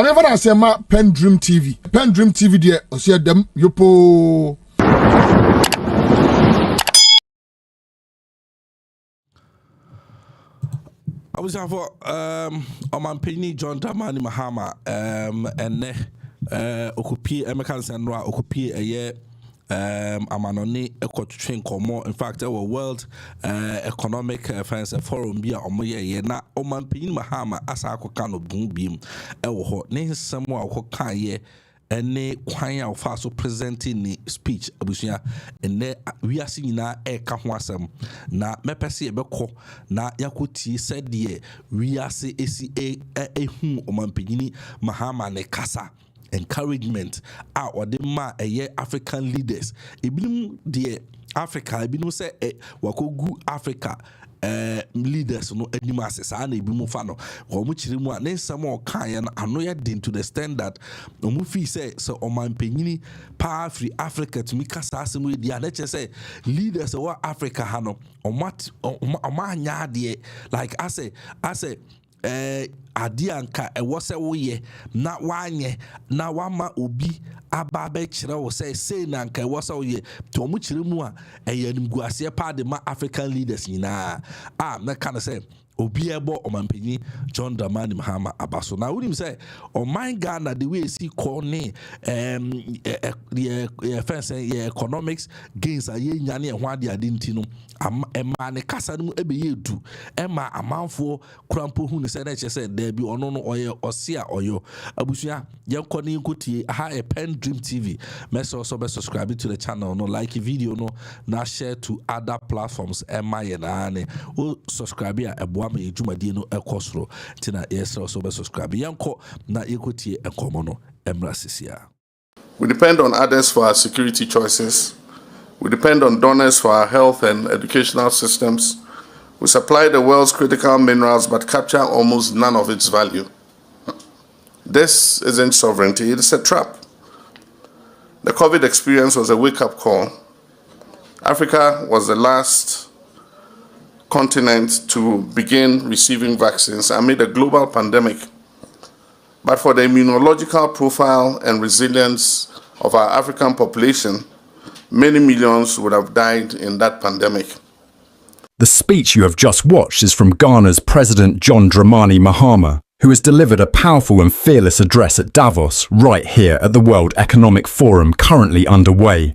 never I say ma PENDREAM TV. PENDREAM TV there, I see them yopo. I was for my penny John Dramani Mahama and okupi American Sandra okupi a year amanoni ekotwetwe nkomo. In fact our world economic finance forum bia omoye na oman penny Mahama asa akoka no bumbim ewo ho ne nsem a akoka ye ene kwan a ofa so presenting ni speech abusuya ene wiase nyina eka ho asem na mepese ebekọ na yakoti said wiase esi ehu omanpanyini Mahama ne kasa encouragement a ode ma African leaders ebinum de Africa ebinum se wakogu Africa leaders no anima asesa na ebi mu fa no wo mu kire mu a ne nsam o kan ya ano ya din to the standard no mu fi say so omanpanyini pa free Africa to mi kasa asem we dia na che say leaders wa Africa ha no omanya de like I say ade anka ewo se wo ye na wanye na wama obi aba ba kire wo say na anka ewo se wo ye to mu kire mu a eyanimguase pa de ma African leaders nyina na kind of say obi ebo omanpanyi John Dramani Mahama abaso na wonim say oman Ghana the way see call ne economics gains aye nyane e ho ade ade no ema ne kasa no ebeye du ema amanfo krampo hu ne say na che say there bi ono no oye osia oyo abusua yenko ne nkotie ha PENDREAM TV mess also be subscribe to the channel no like video no na share to other platforms ema ye na ne o subscribe ya ebo ama ejumadi no ekosro tina yes also be subscribe yenko na yekotie enkomo no emra sisia. We depend on others for our security choices. We depend on donors for our health and educational systems. We supply the world's critical minerals but capture almost none of its value. This isn't sovereignty, it is a trap. The COVID experience was a wake-up call. Africa was the last continent to begin receiving vaccines amid a global pandemic. But for the immunological profile and resilience of our African population, many millions would have died in that pandemic. The speech you have just watched is from Ghana's President John Dramani Mahama, who has delivered a powerful and fearless address at Davos, right here at the World Economic Forum currently underway.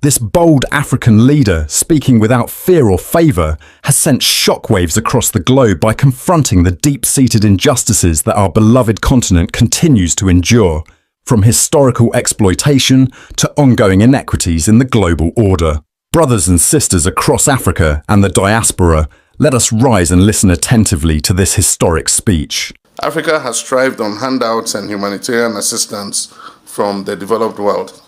This bold African leader, speaking without fear or favour, has sent shockwaves across the globe by confronting the deep-seated injustices that our beloved continent continues to endure, from historical exploitation to ongoing inequities in the global order. Brothers and sisters across Africa and the diaspora, let us rise and listen attentively to this historic speech. Africa has thrived on handouts and humanitarian assistance from the developed world.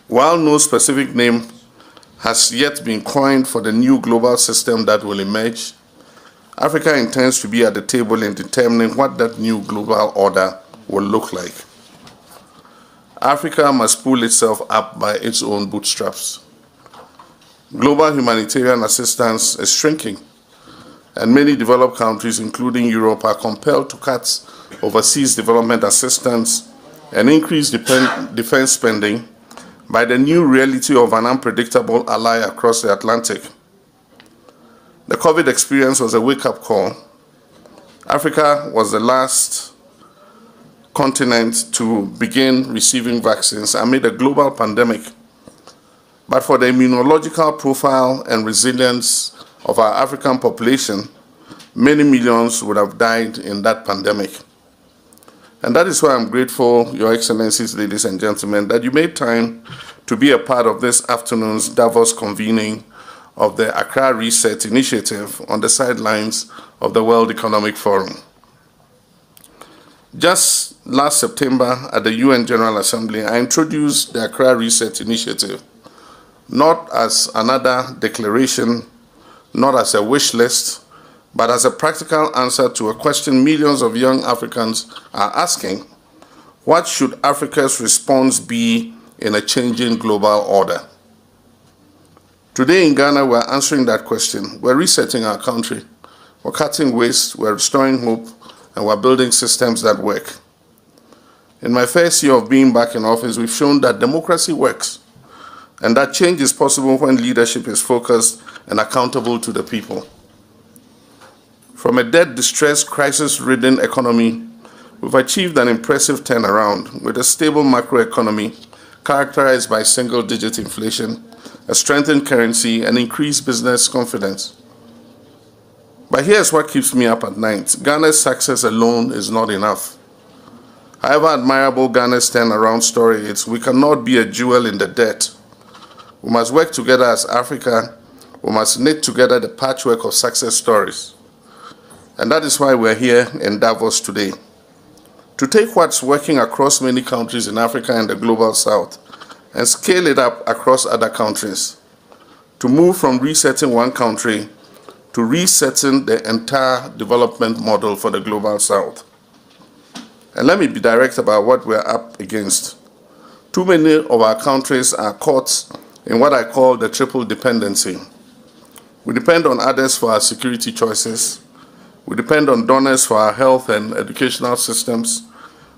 While no specific name has yet been coined for the new global system that will emerge, Africa intends to be at the table in determining what that new global order will look like. Africa must pull itself up by its own bootstraps. Global humanitarian assistance is shrinking, and many developed countries, including Europe, are compelled to cut overseas development assistance and increase defense spending by the new reality of an unpredictable ally across the Atlantic. The COVID experience was a wake-up call. Africa was the last continent to begin receiving vaccines amid a global pandemic. But for the immunological profile and resilience of our African population, many millions would have died in that pandemic. And that is why I'm grateful, Your Excellencies, ladies and gentlemen, that you made time to be a part of this afternoon's Davos convening of the Accra Reset Initiative on the sidelines of the World Economic Forum. Just last September at the UN General Assembly, I introduced the Accra Reset Initiative, not as another declaration, not as a wish list, but as a practical answer to a question millions of young Africans are asking: what should Africa's response be in a changing global order? Today in Ghana, we're answering that question. We're resetting our country. We're cutting waste, we're restoring hope, and we're building systems that work. In my first year of being back in office, we've shown that democracy works, and that change is possible when leadership is focused and accountable to the people. From a debt-distressed, crisis-ridden economy, we've achieved an impressive turnaround with a stable macroeconomy characterized by single-digit inflation, a strengthened currency, and increased business confidence. But here's what keeps me up at night. Ghana's success alone is not enough. However admirable Ghana's turnaround story is, we cannot be a jewel in the dirt. We must work together as Africa. We must knit together the patchwork of success stories. And that is why we're here in Davos today. To take what's working across many countries in Africa and the Global South and scale it up across other countries. To move from resetting one country to resetting the entire development model for the Global South. And let me be direct about what we're up against. Too many of our countries are caught in what I call the triple dependency. We depend on others for our security choices. We depend on donors for our health and educational systems.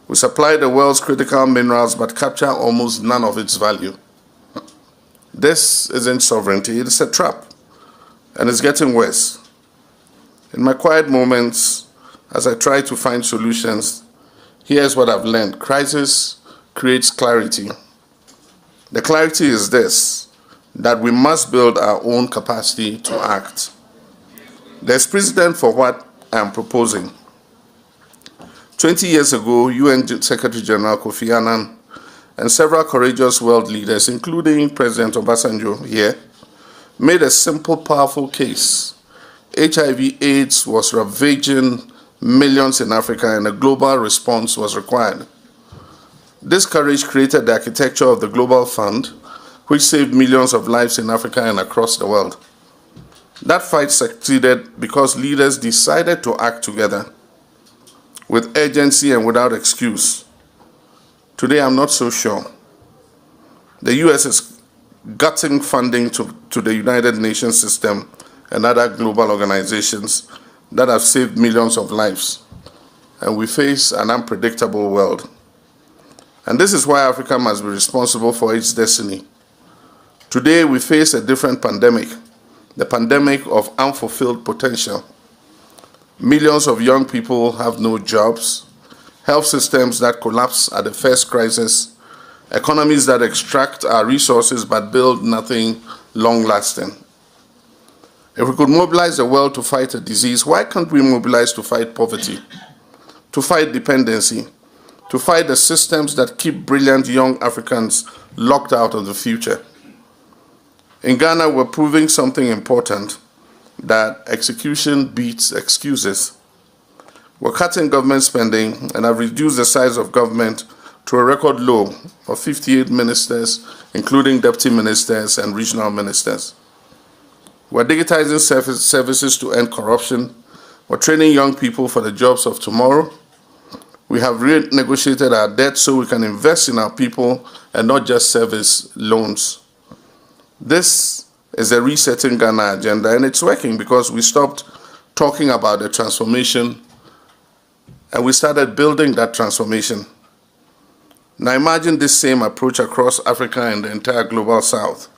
We supply the world's critical minerals but capture almost none of its value. This isn't sovereignty, it's a trap. And it's getting worse. In my quiet moments, as I try to find solutions, here's what I've learned. Crisis creates clarity. The clarity is this, that we must build our own capacity to act. There's precedent for what I'm proposing. 20 years ago, UN Secretary General Kofi Annan and several courageous world leaders, including President Obasanjo here, made a simple, powerful case. HIV/AIDS was ravaging millions in Africa and a global response was required. This courage created the architecture of the Global Fund, which saved millions of lives in Africa and across the world. That fight succeeded because leaders decided to act together with urgency and without excuse. Today, I'm not so sure. The US is gutting funding to the United Nations system and other global organizations that have saved millions of lives. And we face an unpredictable world. And this is why Africa must be responsible for its destiny. Today, we face a different pandemic, the pandemic of unfulfilled potential. Millions of young people have no jobs, health systems that collapse at the first crisis, economies that extract our resources but build nothing long-lasting. If we could mobilize the world to fight a disease, why can't we mobilize to fight poverty, to fight dependency, to fight the systems that keep brilliant young Africans locked out of the future? In Ghana, we're proving something important, that execution beats excuses. We're cutting government spending and have reduced the size of government to a record low of 58 ministers, including deputy ministers and regional ministers. We're digitizing services to end corruption. We're training young people for the jobs of tomorrow. We have renegotiated our debt so we can invest in our people and not just service loans. This is a resetting Ghana agenda, and it's working because we stopped talking about the transformation and we started building that transformation. Now imagine this same approach across Africa and the entire Global South.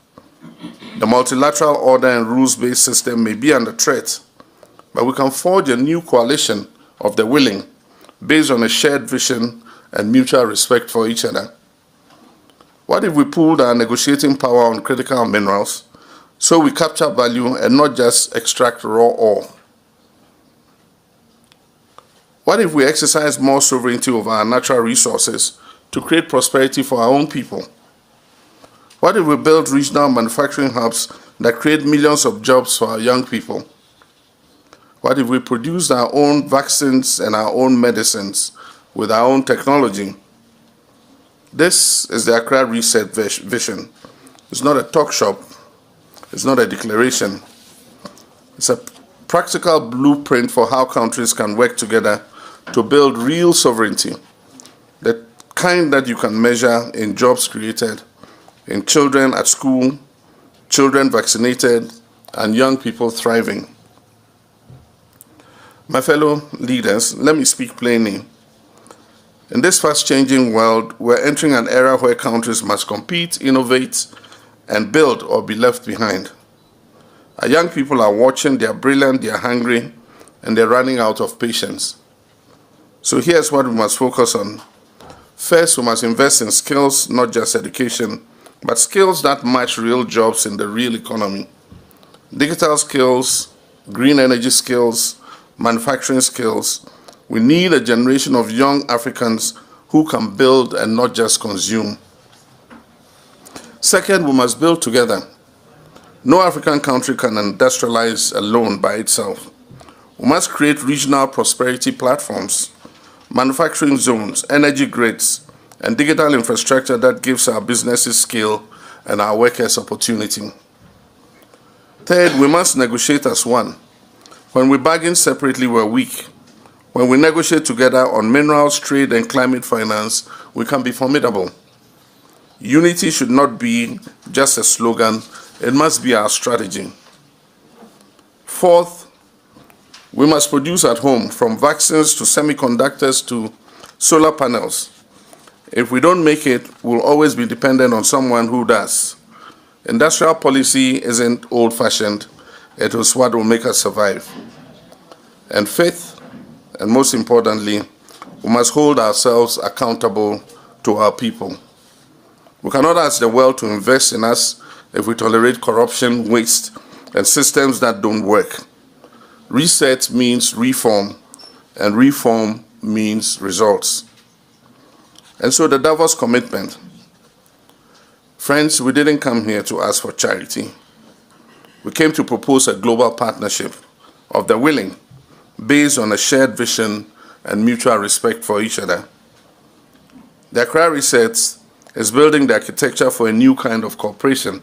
The multilateral order and rules-based system may be under threat, but we can forge a new coalition of the willing based on a shared vision and mutual respect for each other. What if we pooled our negotiating power on critical minerals so we capture value and not just extract raw ore? What if we exercise more sovereignty over our natural resources to create prosperity for our own people? What if we build regional manufacturing hubs that create millions of jobs for our young people? What if we produce our own vaccines and our own medicines with our own technology? This is the Accra Reset vision. It's not a talk shop. It's not a declaration. It's a practical blueprint for how countries can work together to build real sovereignty, the kind that you can measure in jobs created, in children at school, children vaccinated, and young people thriving. My fellow leaders, let me speak plainly. In this fast-changing world, we're entering an era where countries must compete, innovate, and build or be left behind. Our young people are watching, they're brilliant, they're hungry, and they're running out of patience. So here's what we must focus on. First, we must invest in skills, not just education, but skills that match real jobs in the real economy. Digital skills, green energy skills, manufacturing skills. We need a generation of young Africans who can build and not just consume. Second, we must build together. No African country can industrialize alone by itself. We must create regional prosperity platforms, manufacturing zones, energy grids, and digital infrastructure that gives our businesses scale and our workers opportunity. Third, we must negotiate as one. When we bargain separately, we're weak. When we negotiate together on minerals, trade, and climate finance, we can be formidable. Unity should not be just a slogan, it must be our strategy. Fourth, we must produce at home, from vaccines to semiconductors to solar panels. If we don't make it, we'll always be dependent on someone who does. Industrial policy isn't old-fashioned, it is what will make us survive. And fifth, and most importantly, we must hold ourselves accountable to our people. We cannot ask the world to invest in us if we tolerate corruption, waste, and systems that don't work. Reset means reform, and reform means results. And so the Davos commitment. Friends, we didn't come here to ask for charity. We came to propose a global partnership of the willing, based on a shared vision and mutual respect for each other. The Accra Reset is building the architecture for a new kind of cooperation,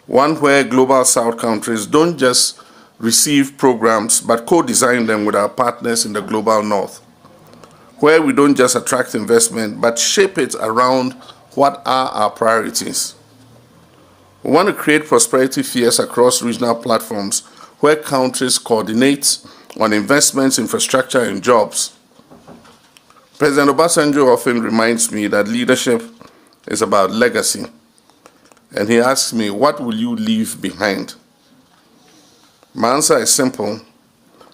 one where global South countries don't just receive programs but co-design them with our partners in the global North, where we don't just attract investment but shape it around what are our priorities. We want to create prosperity fears across regional platforms where countries coordinate on investments, infrastructure, and jobs. President Obasanjo often reminds me that leadership is about legacy. And he asks me, what will you leave behind? My answer is simple.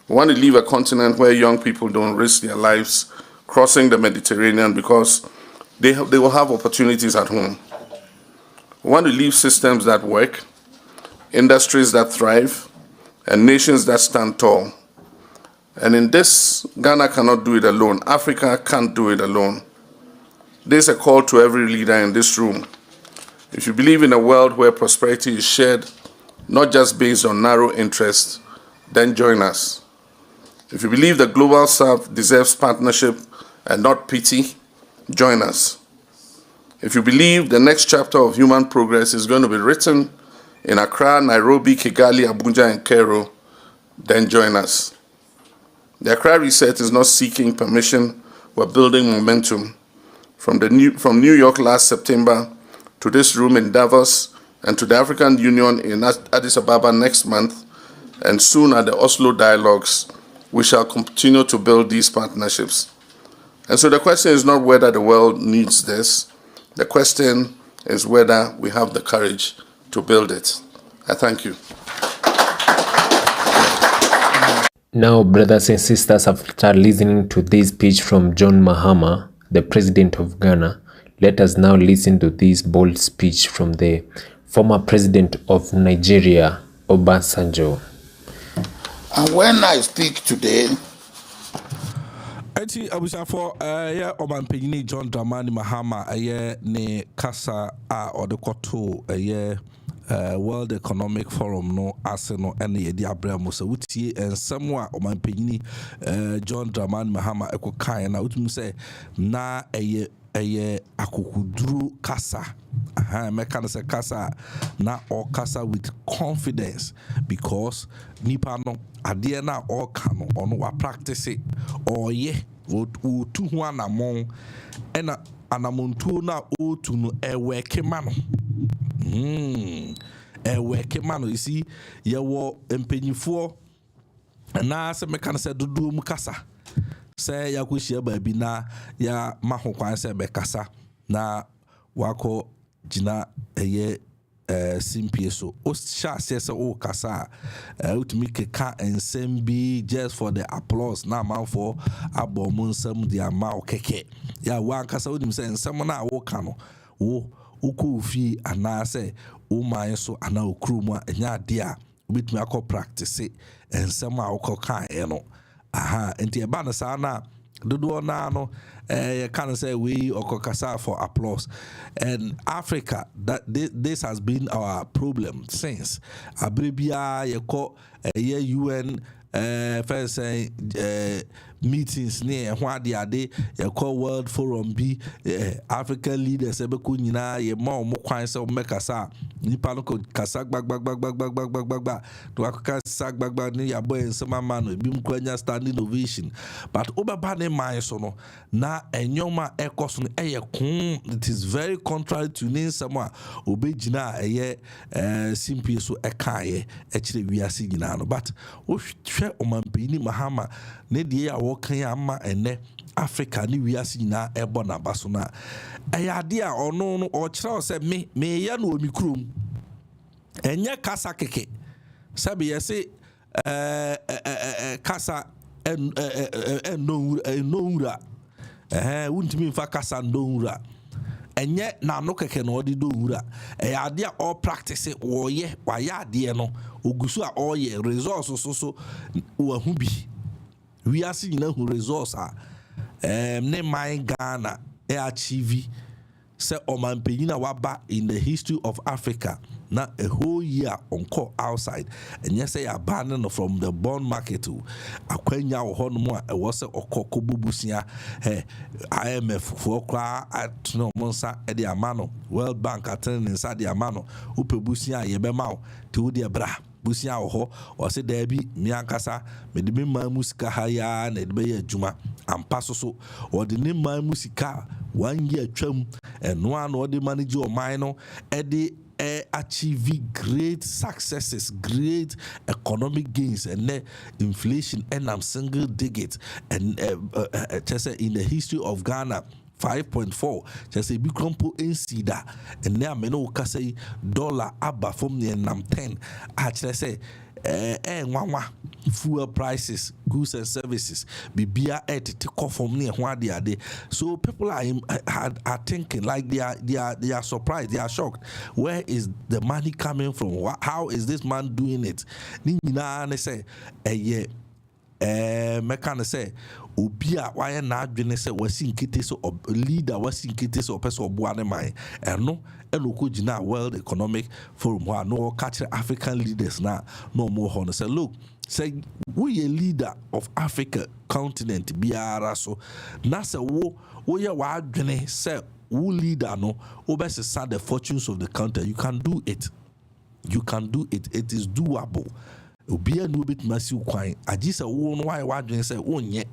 We want to leave a continent where young people don't risk their lives crossing the Mediterranean because they will have opportunities at home. We want to leave systems that work, industries that thrive, and nations that stand tall. And in this, Ghana cannot do it alone. Africa can't do it alone. There's a call to every leader in this room. If you believe in a world where prosperity is shared, not just based on narrow interests, then join us. If you believe the global South deserves partnership and not pity, join us. If you believe the next chapter of human progress is going to be written in Accra, Nairobi, Kigali, Abuja, and Cairo, then join us. The Accra Reset is not seeking permission, we're building momentum. From New York last September to this room in Davos and to the African Union in Addis Ababa next month, and soon at the Oslo Dialogues, we shall continue to build these partnerships. And so the question is not whether the world needs this, the question is whether we have the courage to build it. I thank you. Now, brothers and sisters, after listening to this speech from John Mahama, the President of Ghana, let us now listen to this bold speech from the former President of Nigeria, Obasanjo. And when I speak today, Eti abusafo ya Omanpenyini John Dramani Mahama ne kasa a odekoto World Economic Forum no ase no ene yedi abramo se wutie ensem a Omanpenyini John Dramani Mahama ekokan na wutum se na akukuduru kasa meka se kasa na or kasa with confidence because nipa no ade na or kano ono wa practice it or ye o tu ho anamon ena anamontu na o tu no eweke mano eweke mano you see ye wo empenyifo na se meka se dodo mu kasa se ya kwehia baabi na ya maho kwan se be kasa na wako jina eye simpie so o sha se o kasa utimi keka ensem bi just for the applause na man for abom nsem dia ma o keke ya wa kasa odim se ensem na wo ka no wo uko fi ana se o man so ana okru mu anya ade a obetumi akọ practice ensem a wo ka no aha enti e ba na sa na dodo na no can say we okokasa for applause. And Africa, that this has been our problem since abribia yeko UN first meetings near what the ade yeko World Forum be African leaders ebeko nyina ye ma omo kwan se omekasa nipa no kasa gbag to akasa gbag ni yabo ensema ma no bi mkwanya standing ovation but obaba ne man so no na enyoma ekoso no it is very contrary to ninsama obegina simpie so ekaye ekire wiase nyina no but wo hwe omampini Mahama ne die ya wo kan ama ene Africa ni wiase nyina ebo na baso na ayade a ono no o kire se me ya no omikrom enye kasa keke sabe yese kasa no wuntimi fa kasa ndonwura enye na no keke no odi donwura ade a all practice wo ye wa ya ade no ogusu a all ye resource so wa hu bi we are seeing hu resource a ne my Ghana achieve say omampanyina waba in the history of Africa na a whole year on call outside and yes say abandoned from the bond market to akwanya wo hono mu a wo se okoko bubusia IMF for kwa at no monsa e de amano World Bank attend inside the amano upebusia ye be ma ti wo de bra busia wo ho o se da bi mi ankasa me de ma musika ha ya na de be ya adwuma ampa so o de ne ma musika 1 year twam eno an o de manage o man no e de achieve great successes, great economic gains, and inflation and single digit, and just in the history of Ghana 5.4 just a big crumple in cedar and now meno say dollar abba from the nam 10 actually say fuel prices, goods and services bibia to call from near what they are there. So people are thinking like they are surprised, they are shocked. Where is the money coming from? How is this man doing it? Nina say mekana say obia why na adwene say wasi nkete so leader wasi nkete so person oboa ne man eno ko gina World Economic Forum wa no catch African leaders na no more hono say look say we a leader of Africa continent biara so na say wo ye wa adwene say wo leader no obesesa the fortunes of the country. You can do it, it is doable. Obia no bit massive kwan agisa wo no why wadwen say onye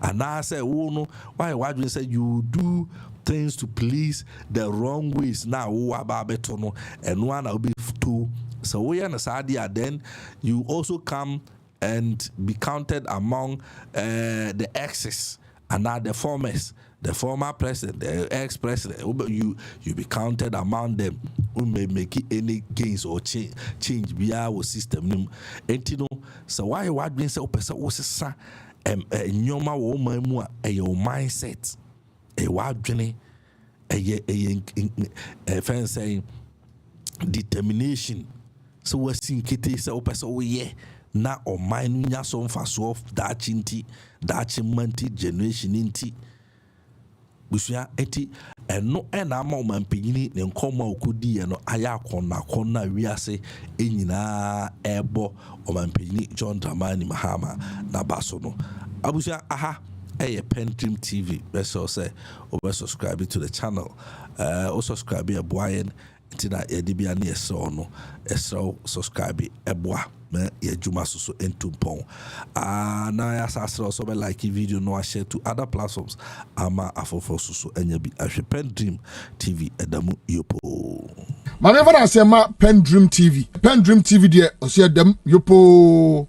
ana say wo no why wadwen say you do things to please the wrong ways now wo aba beto no eno ana obi to so we na sadia then you also come and be counted among the exes and the formers, the former president, the ex-president. You be counted among them who may make any gains or change via our system. And you know, so why being so person was a nyoma woman more a mindset, a wide journey, a fan saying determination. So we're seeing kitty so person yeah. Na o mine nya so mfaso of that chinti that chimanti generation inti busua eti eno na ama o mampanyini ne nkoma okodi ye no aya akona wiase enyina ebo o mampanyini John Dramani Mahama na baso no abusua aha PENDREAM TV beso say o subscribe to the channel o subscribe e boyen tina edibia na eso no eso subscribe eboa ya juma so entumpon na ya sasra so be like video no share to other platforms ama afofo so enya bi ahwe PENDREAM TV edamu yopo manever na say ma PENDREAM TV de o se edam yopo